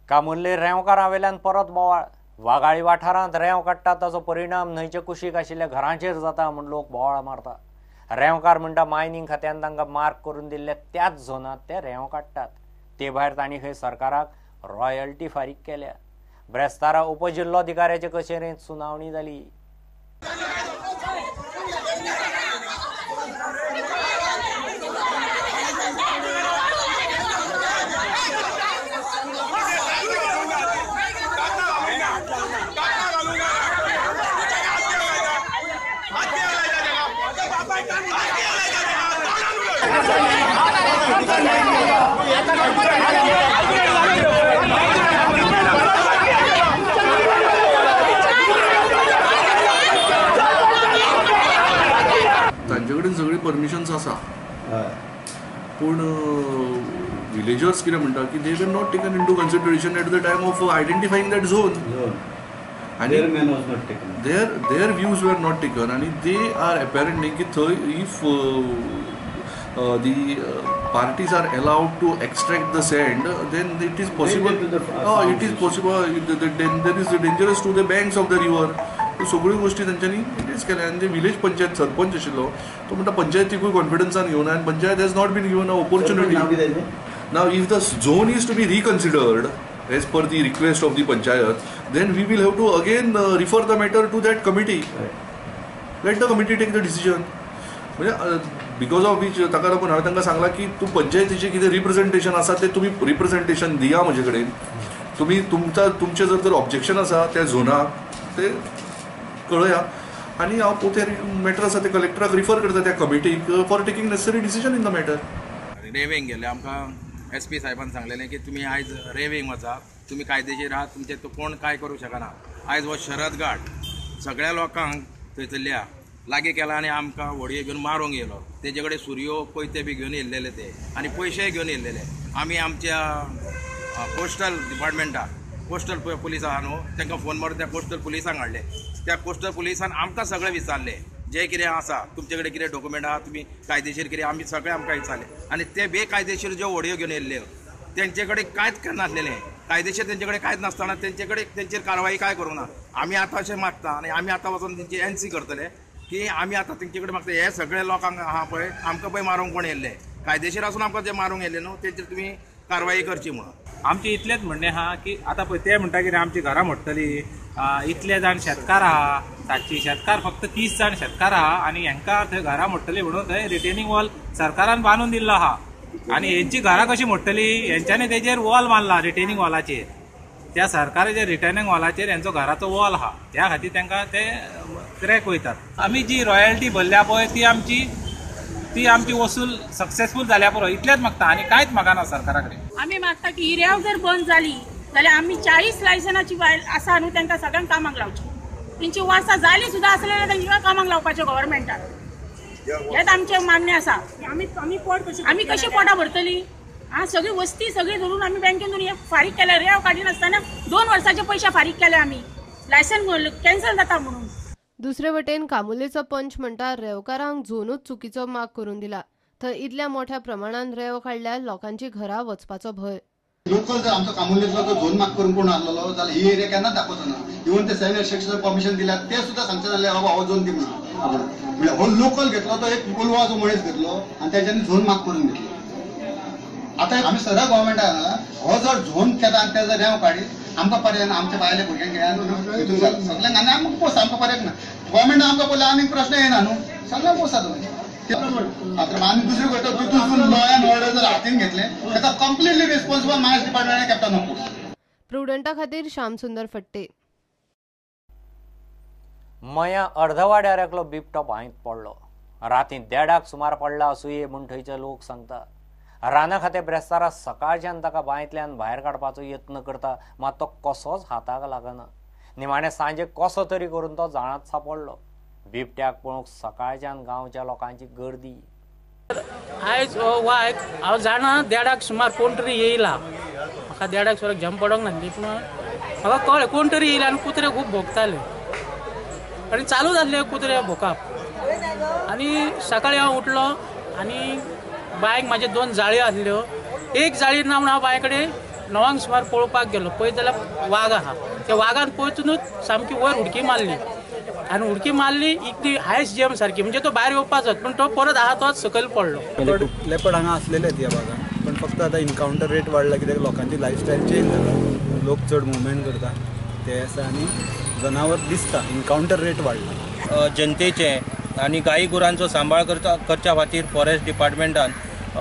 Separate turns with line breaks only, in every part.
कामुर्ले रेंवकारांवेल्यान परत बोवाळ वागाळी वाठारांत रेंव काडटा ताचो परिणाम न्हंयचे कुशीक आशिल्ल्या घरांचेर जाता म्हूण लोक बोवाळ मारता। रेंवकार म्हणटा मायनिंग खात्यान तांकां मार्क करून दिल्ले त्याच झोनांत ते रेंव काडटात। ते भायर तांणी खंय सरकाराक रॉयल्टी फारीक केल्या। ब्रेस्तारा उपजिल्लोधिकाऱ्याचे कचेरेंत सुनावणी जाली।
तांचे सगळी परमिशन्स आसा पूण विलेजर्स कितें म्हणटा की they were not taken into consideration at the time of identifying that zone आणि their views were not taken आणि दे आर अपॅरंटली की थंय if the parties are allowed to extract the sand, then it is possible. It is possible. Then there is dangerous to the banks of the river. सगळ्यो गोष्टी तांच्यांनी it केल्या आनी village panchayat sarpanch आशिल्लो तो म्हणटा पंचायतीकूय कॉन्फिडन्सान घेवन आनी panchayat has not been given a opportunity. Now if the zone is to be reconsidered as per the request of the panchayat, then we will have to again refer the matter to that committee. Let the committee take the decision. Because of which ताका लागून हांवें तांकां सांगलां की तूं पंचायतीचें कितें representation आसा तें तुमी रिप्रेझेंटेशन दिया म्हजे कडेन. तुमी तुमचें जर ऑब्जेक्शन आसा त्या झोनाक ते कळया आनी हांव पोते मॅटर आसा ते कलेक्टराक रिफर करता त्या कमिटीक for taking necessary decision in the matter.
रेवेंग गेले आमकां SP साहेबान सांगलेलें की तुमी आयज रेवेंग वचा, तुमी कायदेशीर आहात, तुमचे तो कोण काय करूंक शकना. आयज हो शरद घाट सगळ्या लोकांक थंयसरल्या लागीं केला आनी आमकां व्हडये घेवन मारूंक येयलो. तेजे कडेन सुरयो पयते बी घेवन येयल्लेले ते आनी पयशेय घेवन येयल्लेले. आमी आमच्या कोस्टल डिपार्टमेंटाक कोस्टल पुलीस आहा न्हू तांकां फोन मारून त्या कोस्टल पुलिसांक हाडले. त्या कोस्टल पुलिसान आमकां सगळें विचारलें जे कितें आसा तुमचे कडेन कितें डॉक्युमेंट आहा, तुमी कायदेशीर कितें, आमी सगळें आमकां विचारलें. आनी ते बेकायदेशीर ज्यो व्हडयो घेवन येयल्ल्यो तेंचे कडेन कांयच नासलेलें. कायदेशीर तेंचे कडेन कांयच नासतना तेंचे कडेन तेंचेर कारवाई काय करूंक ना. आमी आतां अशें मागता आनी आमी आतां वचून तेंची NC करतले की आमी आतां तेंचे कडेन मागता हे सगळे लोकांक आहा पळय आमकां पळय मारूंक कोण येयल्ले, कायदेशीर आसून आमकां जे मारूंक येयल्ले न्हू तेंचेर तुमी कारवाई करची म्हणून.
आमचे इतलेंच म्हणणें आहा की आतां पळय ते म्हणटा कितें आमची घरां मोडटली. इतले जाण शेतकार आहा, 700 शेतकार, फक्त 30 जाण शेतकार आहा आनी हांकां थंय घरां मोडटली म्हणून थंय रिटेनिंग वॉल सरकारान बांदून दिल्लो आहा. आनी हेंची घरां कशी मोडटली, हेंच्यांनी तेजेर वॉल मारला रिटेनिंग वॉलाचेर. त्या सरकाराच्या रिटेनिंग वॉलाचेर हेंचो घराचो वॉल आहा, त्या खातीर तांकां ते ट्रॅक वयतात. आमी जी रॉयल्टी भरल्या पळय ती आमची वसूल सक्सेसफूल जाल्या पुरो इतलेंच मागता आनी कांयच मागना सरकारा कडेन.
आमी मागता की हिऱ्याव जर बंद जाली जाल्यार आमी 40 लायसनाची बायल आसा न्हू तांकां सगळ्यांक कामाक लावची. तेंची वासा जाली सुद्दां आसली जाल्यार तांकां कामाक लावपाचें गव्हर्मेंटान. हेच आमचें मान्य आसा. आमी कशी पोटां भरतली? सगळी वस्ती सगळी धरून आमी बँकेतून हे फारीक केल्या. रेंव काडी नासतना 2 वर्साचे पयशे फारीक केले आमी, लायसन कॅन्सल जाता म्हणून.
दुसरे वटेन कामुर्लेचो पंच म्हणटा रेंवकारांक झोनूच चुकीचो माग करून दिला. थंय इतल्या मोठ्या प्रमाणात रेंव काडल्यार लोकांची घरां वचपाचो भंय.
लोकल जर आमचो कामुर्लेचो तो झोन माग करून कोण आसलो जाल्यार ही एरिया केन्नाच दाखोवचो ना. इवन ते सॅन्यर सेक्शन परमिशन दिल्यार ते सुद्दां सांगचे जाल्यार बाबा हो झोन दी म्हणून. हो लोकल घेतलो तो एक कोलवाचो मनीस घेतलो आनी तेच्यानी झोन माग करून घेतलो. आतां आमी सरळ गव्हर्मेंटाक हो जर झोन केला आनी ते जर रेंव काडी आमकां पर्याय ना. आमच्या बायले भुरग्यांक सगळ्यांक आनी आमकां पोसा आमकां पर्याय ना. गव्हर्मेंट आमकां पळयल्यार आनीक प्रश्न येना न्हू, सगळ्यांक पोसा तुमी. आनी दुसरी गोष्ट लॉ अँड ऑर्डर जर हातीन घेतले ताका completely responsible mines department captain of post.
प्रुडंटा खातीर श्यामसुंदर फट्टे.
मया अर्धवाड्यार एकलो बिबटो बांयत पडलो. रातीं 1:30 सुमार पडला असूय म्हूण थंयचे लोक सांगता. राना खाते ब्रेस्तारा सकाळच्यान ताका बांयतल्यान भायर काडपाचो यत्न करता मात तो कसोच हाताक लागना. निमाणे सांजे कसो तरी करून तो जाळांत सापडलो. बिबट्याक पळोवंक सकाळच्यान गांवच्या लोकांची गर्दी.
आयज वायक हांव जाणा 1:30 सुमार कोण तरी येयला. म्हाका 1:30 सुमार जंप पडोंक नासली पूण म्हाका कळ्ळें कोण तरी येयला आनी कुत्रे खूब भोंकताले आनी चालू जाल्ले कुत्रे भोंकप. आनी सकाळीं हांव उठलो आनी बायक म्हाजे 2 जाळयो आसल्यो. एक जाळी ना म्हूण हांव बाय कडेन णवांक सुमार पळोवपाक गेलो पळयत जाल्यार वाघ आहा त्या वाघान पळयतूनच सामकी वयर उडकी मारली आनी उडकी मारली इतली हायस्ट जंप सारकी म्हणजे तो भायर येवपाचो पण तो परत आहा तोच सकयल पडलो.
लेपड हांगा असलेलेच ह्या भागात पण फक्त आता इनकावंटर रेट वाडला कित्याक लोकांची लायफस्टायल चेंज जाला लोक चड मुवमेंट करता ते आसा आनी जनावर दिसता इनकावंटर रेट वाडला.
जनतेचे आनी गायी गुरांचो सांबाळ करच्या खातीर फॉरेस्ट डिपार्टमेंटान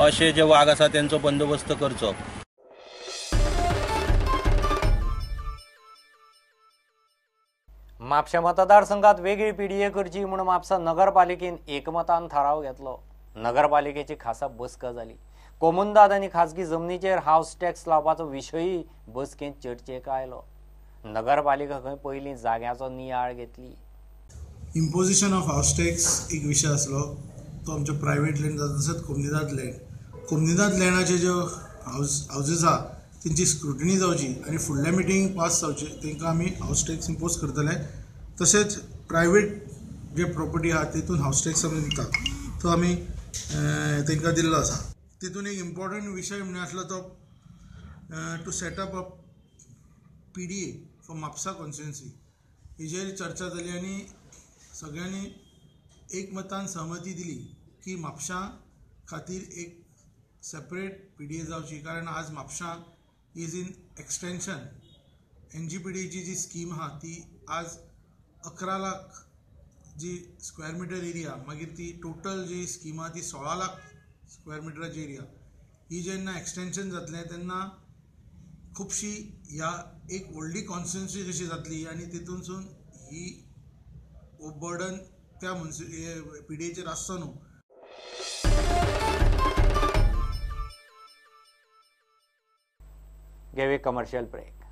अशे जे वाघ आसा तेंचो बंदोबस्त करचो.
म्हापशा मतदारसंघात वेगळी पीडीए करची म्हणून म्हापसा नगरपालिकेन एकमतान थाराव घेतलो. नगरपालिकेची खासा बसका जाली. कोमुनदाद आनी खाजगी जमनीचेर हाऊस टॅक्स लावपाचो विशयी बसकेंत चर्चेक आयलो. नगरपालिका खंय पयलीं जाग्याचो नियाळ घेतली.
इम्पोजिशन ऑफ हाऊस टॅक्स एक विषय आसलो तो आमच्या प्रायवेट लँड जाता तसोच कोमनीदाद लँडाचे ज्यो हाऊजीस आहा तेंची स्क्रुटिनी जावची आनी फुडल्या मिटींग पास जावचे तांकां आमी हाऊस टॅक्स इम्पोज करतले. तशेंच प्रायवेट जे प्रॉपर्टी आहा तेतून हाऊस टॅक्स आमी दिता तो आमी तांकां दिल्लो आसा. तितून एक इम्पॉर्टंट विशय म्हणून आसलो तो to set up a PDA for Mapusa constituency हेजेर चर्चा जाली आनी सगळ्यांनी एकमतान सहमती दिली की म्हापशा खातीर एक सेपरेट PDA जावची कारण आज म्हापशा इज इन एक्सटेंशन. NGPDची जी स्कीम आहा ती आज 11 लाख जी स्क्वेअर मिटर एरिया मागीर ती टोटल जी स्कीम आहा ती 16 लाख स्क्वेअर मिटराची एरिया ही जेन्ना एक्सटेंशन जातलें तेन्ना खुबशी ह्या एक व्हडली कॉन्स्टिट्युएन्सी कशी जातली आनी तितूनसून ही बर्डन त्या PDAचेर आसचो न्हू.
give a commercial break.